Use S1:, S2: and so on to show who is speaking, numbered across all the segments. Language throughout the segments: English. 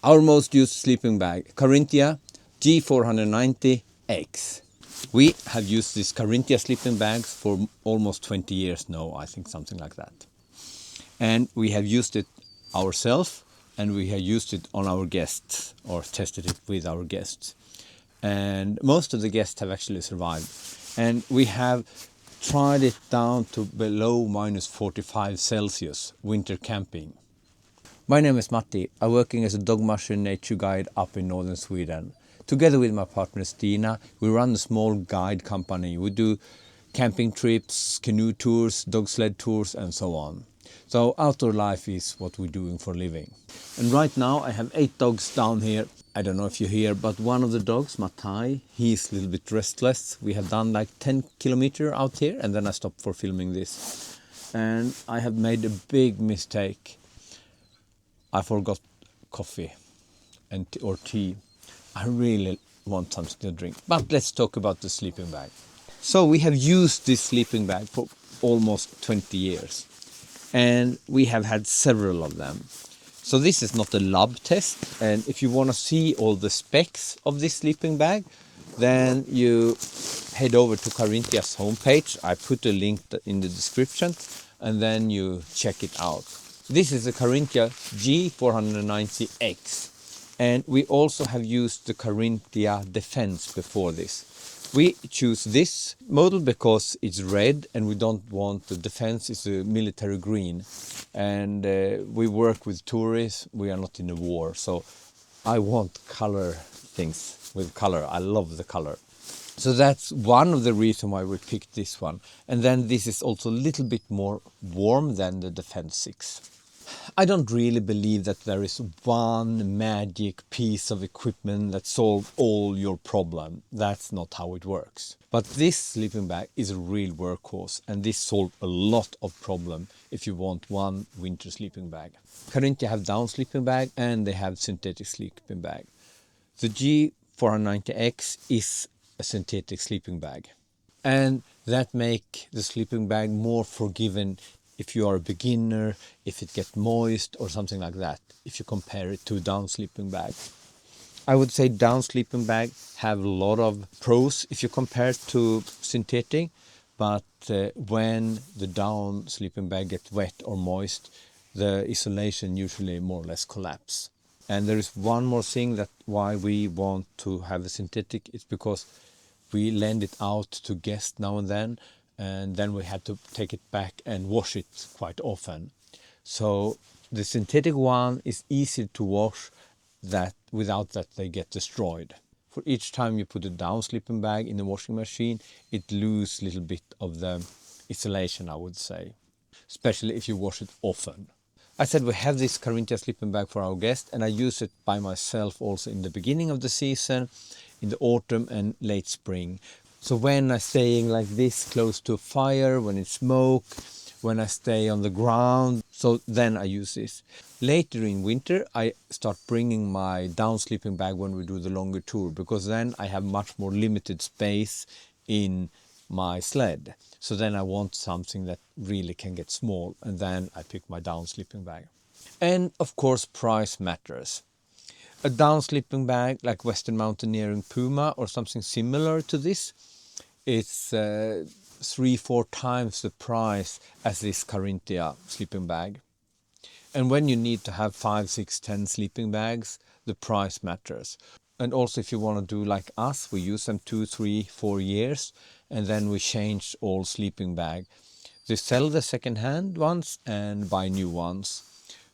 S1: Our most used sleeping bag, Carinthia G 490X. We have used this Carinthia sleeping bags for almost 20 years now, I think something like that. And we have used it ourselves, and we have used it on our guests, or tested it with our guests. And most of the guests have actually survived. And we have tried it down to below minus 45 Celsius winter camping. My name is Matti. I'm working as a dog musher nature guide up in northern Sweden. Together with my partner Stina, we run a small guide company. We do camping trips, canoe tours, dog sled tours and so on. So outdoor life is what we're doing for a living. And right now I have 8 dogs down here. I don't know if you hear, but one of the dogs, Matai, he's a little bit restless. We have done like 10 kilometers out here and then I stopped for filming this. And I have made a big mistake. I forgot coffee or tea. I really want something to drink. But let's talk about the sleeping bag. So we have used this sleeping bag for almost 20 years. And we have had several of them. So this is not a lab test. And if you want to see all the specs of this sleeping bag, then you head over to Carinthia's homepage. I put a link in the description and then you check it out. This is a Carinthia G 490X. And we also have used the Carinthia Defense before this. We choose this model because it's red and we don't want the Defense is a military green. And we work with tourists, we are not in a war. So I want color things with color. I love the color. So that's one of the reasons why we picked this one. And then this is also a little bit more warm than the Defense 6. I don't really believe that there is one magic piece of equipment that solves all your problem. That's not how it works. But this sleeping bag is a real workhorse and this solves a lot of problem if you want one winter sleeping bag. Carinthia have down sleeping bag and they have synthetic sleeping bag. The G490X is a synthetic sleeping bag. And that makes the sleeping bag more forgiving if you are a beginner, if it gets moist or something like that, if you compare it to a down sleeping bag. I would say down sleeping bag have a lot of pros if you compare it to synthetic, but when the down sleeping bag gets wet or moist, the insulation usually more or less collapse. And there is one more thing that why we want to have a synthetic, it's because we lend it out to guests now and then we had to take it back and wash it quite often. So the synthetic one is easy to wash that without that they get destroyed. For each time you put a down sleeping bag in the washing machine, it loses a little bit of the insulation, I would say, especially if you wash it often. I said we have this Carinthia sleeping bag for our guests and I use it by myself also in the beginning of the season, in the autumn and late spring. So when I'm staying like this close to a fire, when it's smoke, when I stay on the ground, so then I use this. Later in winter, I start bringing my down sleeping bag when we do the longer tour, because then I have much more limited space in my sled. So then I want something that really can get small, and then I pick my down sleeping bag. And of course, price matters. A down sleeping bag like Western Mountaineering Puma or something similar to this, it's 3-4 times the price as this Carinthia sleeping bag. And when you need to have 5, 6, 10 sleeping bags, the price matters. And also if you want to do like us, we use them 2, 3, 4 years and then we change all sleeping bag. They sell the second-hand ones and buy new ones.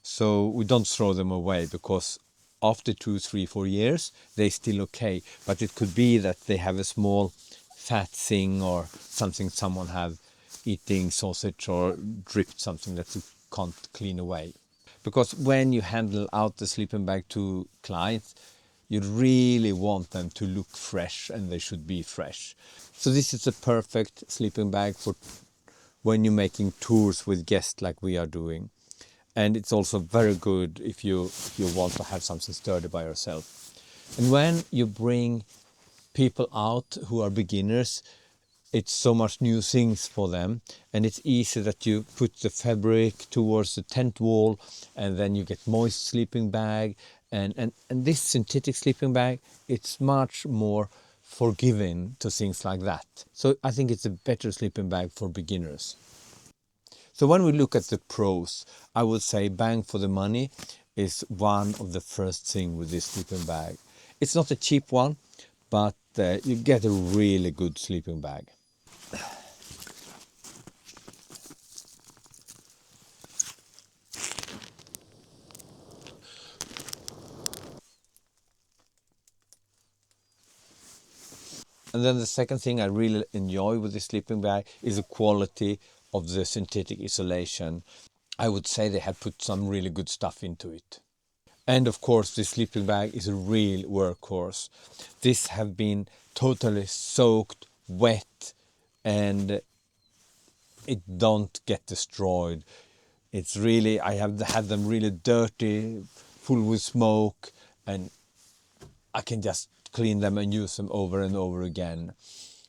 S1: So we don't throw them away because after 2, 3, 4 years, they're still okay. But it could be that they have a small fat thing or something someone have eating sausage or dripped something that you can't clean away. Because when you handle out the sleeping bag to clients, you really want them to look fresh and they should be fresh. So this is a perfect sleeping bag for when you're making tours with guests like we are doing. And it's also very good if you want to have something sturdy by yourself. And when you bring people out who are beginners, it's so much new things for them, and it's easy that you put the fabric towards the tent wall and then you get moist sleeping bag, and this synthetic sleeping bag, it's much more forgiving to things like that. So I think it's a better sleeping bag for beginners. So when we look at the pros, I would say bang for the money is one of the first thing with this sleeping bag. It's not a cheap one, but you get a really good sleeping bag. And then the second thing I really enjoy with this sleeping bag is the quality of the synthetic insulation. I would say they have put some really good stuff into it. And of course, this sleeping bag is a real workhorse. This have been totally soaked, wet, and it don't get destroyed. It's really, I have had them really dirty, full with smoke, and I can just clean them and use them over and over again.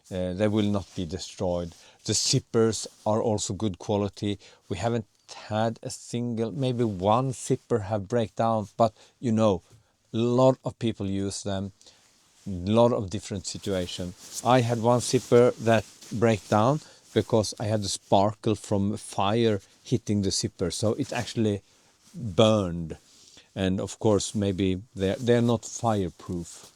S1: They will not be destroyed. The zippers are also good quality. We haven't had a single, maybe one zipper have break down, but you know, a lot of people use them, a lot of different situations. I had one zipper that break down because I had the sparkle from fire hitting the zipper, so it actually burned. And of course, maybe they're not fireproof.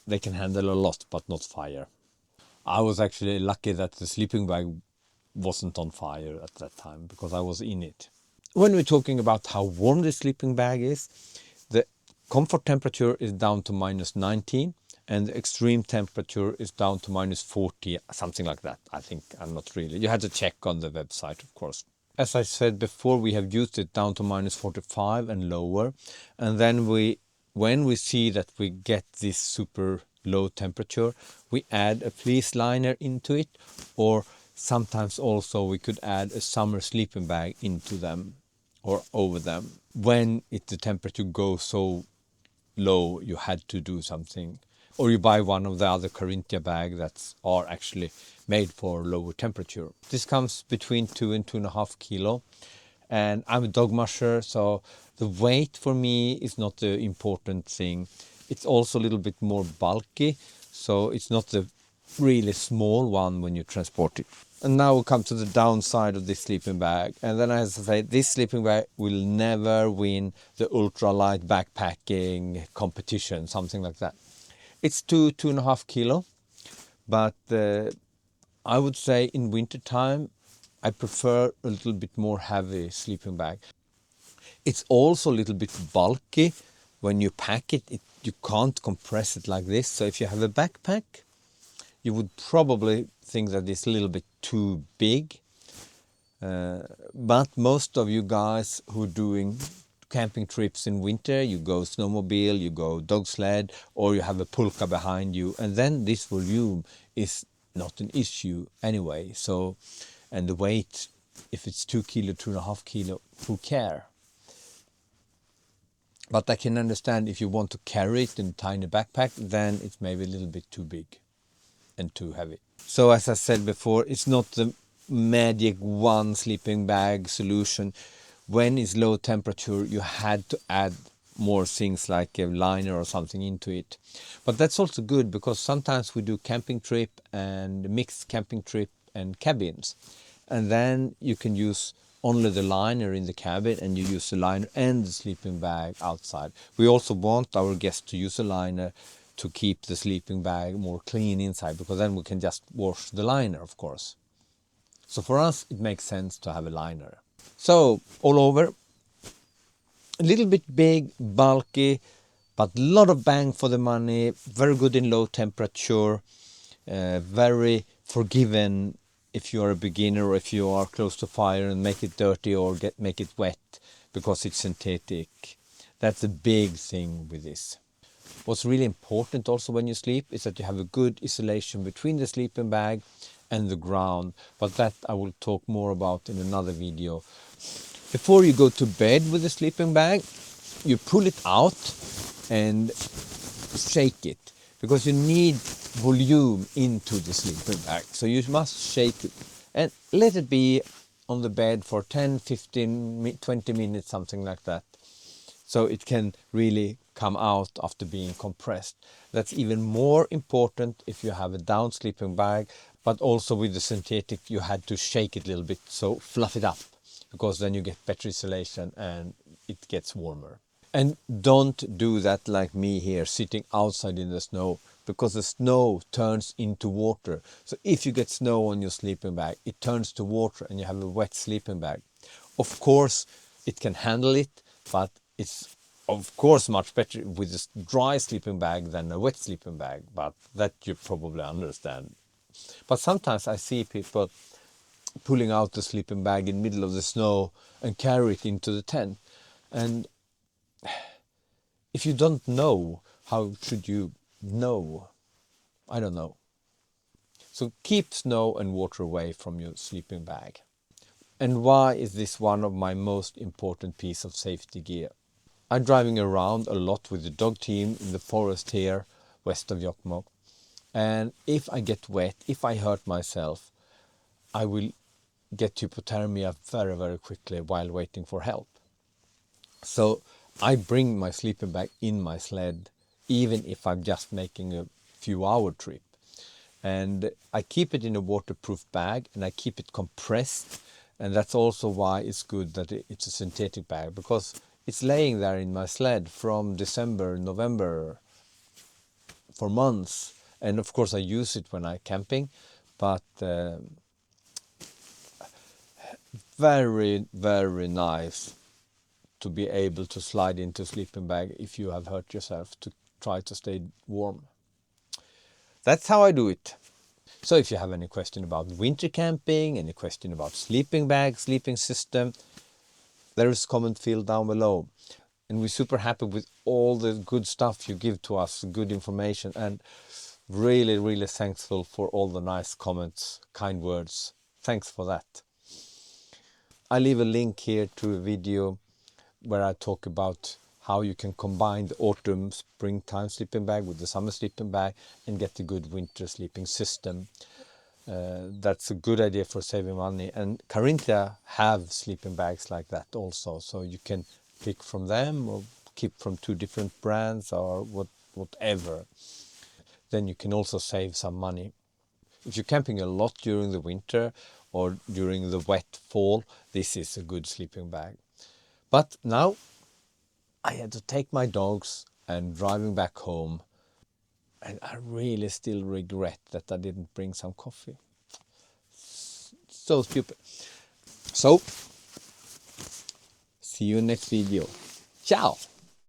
S1: They can handle a lot, but not fire. I was actually lucky that the sleeping bag wasn't on fire at that time because I was in it. When we're talking about how warm the sleeping bag is, the comfort temperature is down to -19 and the extreme temperature is down to -40, something like that. I think, I'm not really, you had to check on the website, of course. As I said before, we have used it down to -45 and lower, and then when we see that we get this super low temperature, we add a fleece liner into it, or sometimes also we could add a summer sleeping bag into them or over them. When the temperature goes so low, you had to do something, or you buy one of the other Carinthia bags that are actually made for lower temperature. This comes between 2 and 2.5 kilo, and I'm a dog musher, so the weight for me is not the important thing. It's also a little bit more bulky, so it's not the really small one when you transport it. And now we come to the downside of this sleeping bag. And then I have to say, this sleeping bag will never win the ultralight backpacking competition, something like that. It's 2.5 kilo, but I would say in winter time, I prefer a little bit more heavy sleeping bag. It's also a little bit bulky. When you pack it, you can't compress it like this. So if you have a backpack, you would probably think that it's a little bit too big. But most of you guys who are doing camping trips in winter, you go snowmobile, you go dog sled, or you have a pulka behind you, and then this volume is not an issue anyway. So, and the weight, if it's 2 kilo, 2.5 kilo, who care? But I can understand if you want to carry it in a tiny backpack, then it's maybe a little bit too big and too heavy. So as I said before, it's not the magic one sleeping bag solution. When it's low temperature, you had to add more things like a liner or something into it. But that's also good because sometimes we do camping trip and mixed camping trip and cabins. And then you can use only the liner in the cabin, and you use the liner and the sleeping bag outside. We also want our guests to use a liner to keep the sleeping bag more clean inside, because then we can just wash the liner, of course. So for us, it makes sense to have a liner. So all over, a little bit big, bulky, but a lot of bang for the money, very good in low temperature, very forgiving if you are a beginner or if you are close to fire and make it dirty or make it wet because it's synthetic. That's a big thing with this. What's really important also when you sleep is that you have a good isolation between the sleeping bag and the ground, but that I will talk more about in another video. Before you go to bed with the sleeping bag, you pull it out and shake it, because you need volume into the sleeping bag. So you must shake it and let it be on the bed for 10, 15, 20 minutes, something like that. So it can really come out after being compressed. That's even more important if you have a down sleeping bag, but also with the synthetic you had to shake it a little bit, so fluff it up, because then you get better insulation and it gets warmer. And don't do that like me here, sitting outside in the snow, because the snow turns into water. So if you get snow on your sleeping bag, it turns to water and you have a wet sleeping bag. Of course, it can handle it, but it's of course much better with a dry sleeping bag than a wet sleeping bag, but that you probably understand. But sometimes I see people pulling out the sleeping bag in the middle of the snow and carry it into the tent. And if you don't know, how should you know? I don't know. So keep snow and water away from your sleeping bag. And why is this one of my most important piece of safety gear? I'm driving around a lot with the dog team in the forest here, west of Jokkmokk. And if I get wet, if I hurt myself, I will get hypothermia very, very quickly while waiting for help. So I bring my sleeping bag in my sled, even if I'm just making a few hour trip. And I keep it in a waterproof bag and I keep it compressed. And that's also why it's good that it's a synthetic bag, because it's laying there in my sled from December, November for months. And of course I use it when I'm camping, but very, very nice to be able to slide into a sleeping bag if you have hurt yourself, to try to stay warm. That's how I do it. So if you have any question about winter camping, any question about sleeping bag, sleeping system, there is a comment field down below. And we're super happy with all the good stuff you give to us, good information, and really, really thankful for all the nice comments, kind words. Thanks for that. I leave a link here to a video where I talk about how you can combine the autumn, springtime sleeping bag with the summer sleeping bag and get a good winter sleeping system. That's a good idea for saving money. And Carinthia have sleeping bags like that also, so you can pick from them or keep from 2 different brands or whatever. Then you can also save some money. If you're camping a lot during the winter or during the wet fall, this is a good sleeping bag. But now I had to take my dogs and driving back home, and I really still regret that I didn't bring some coffee. So stupid. So, see you next video. Ciao!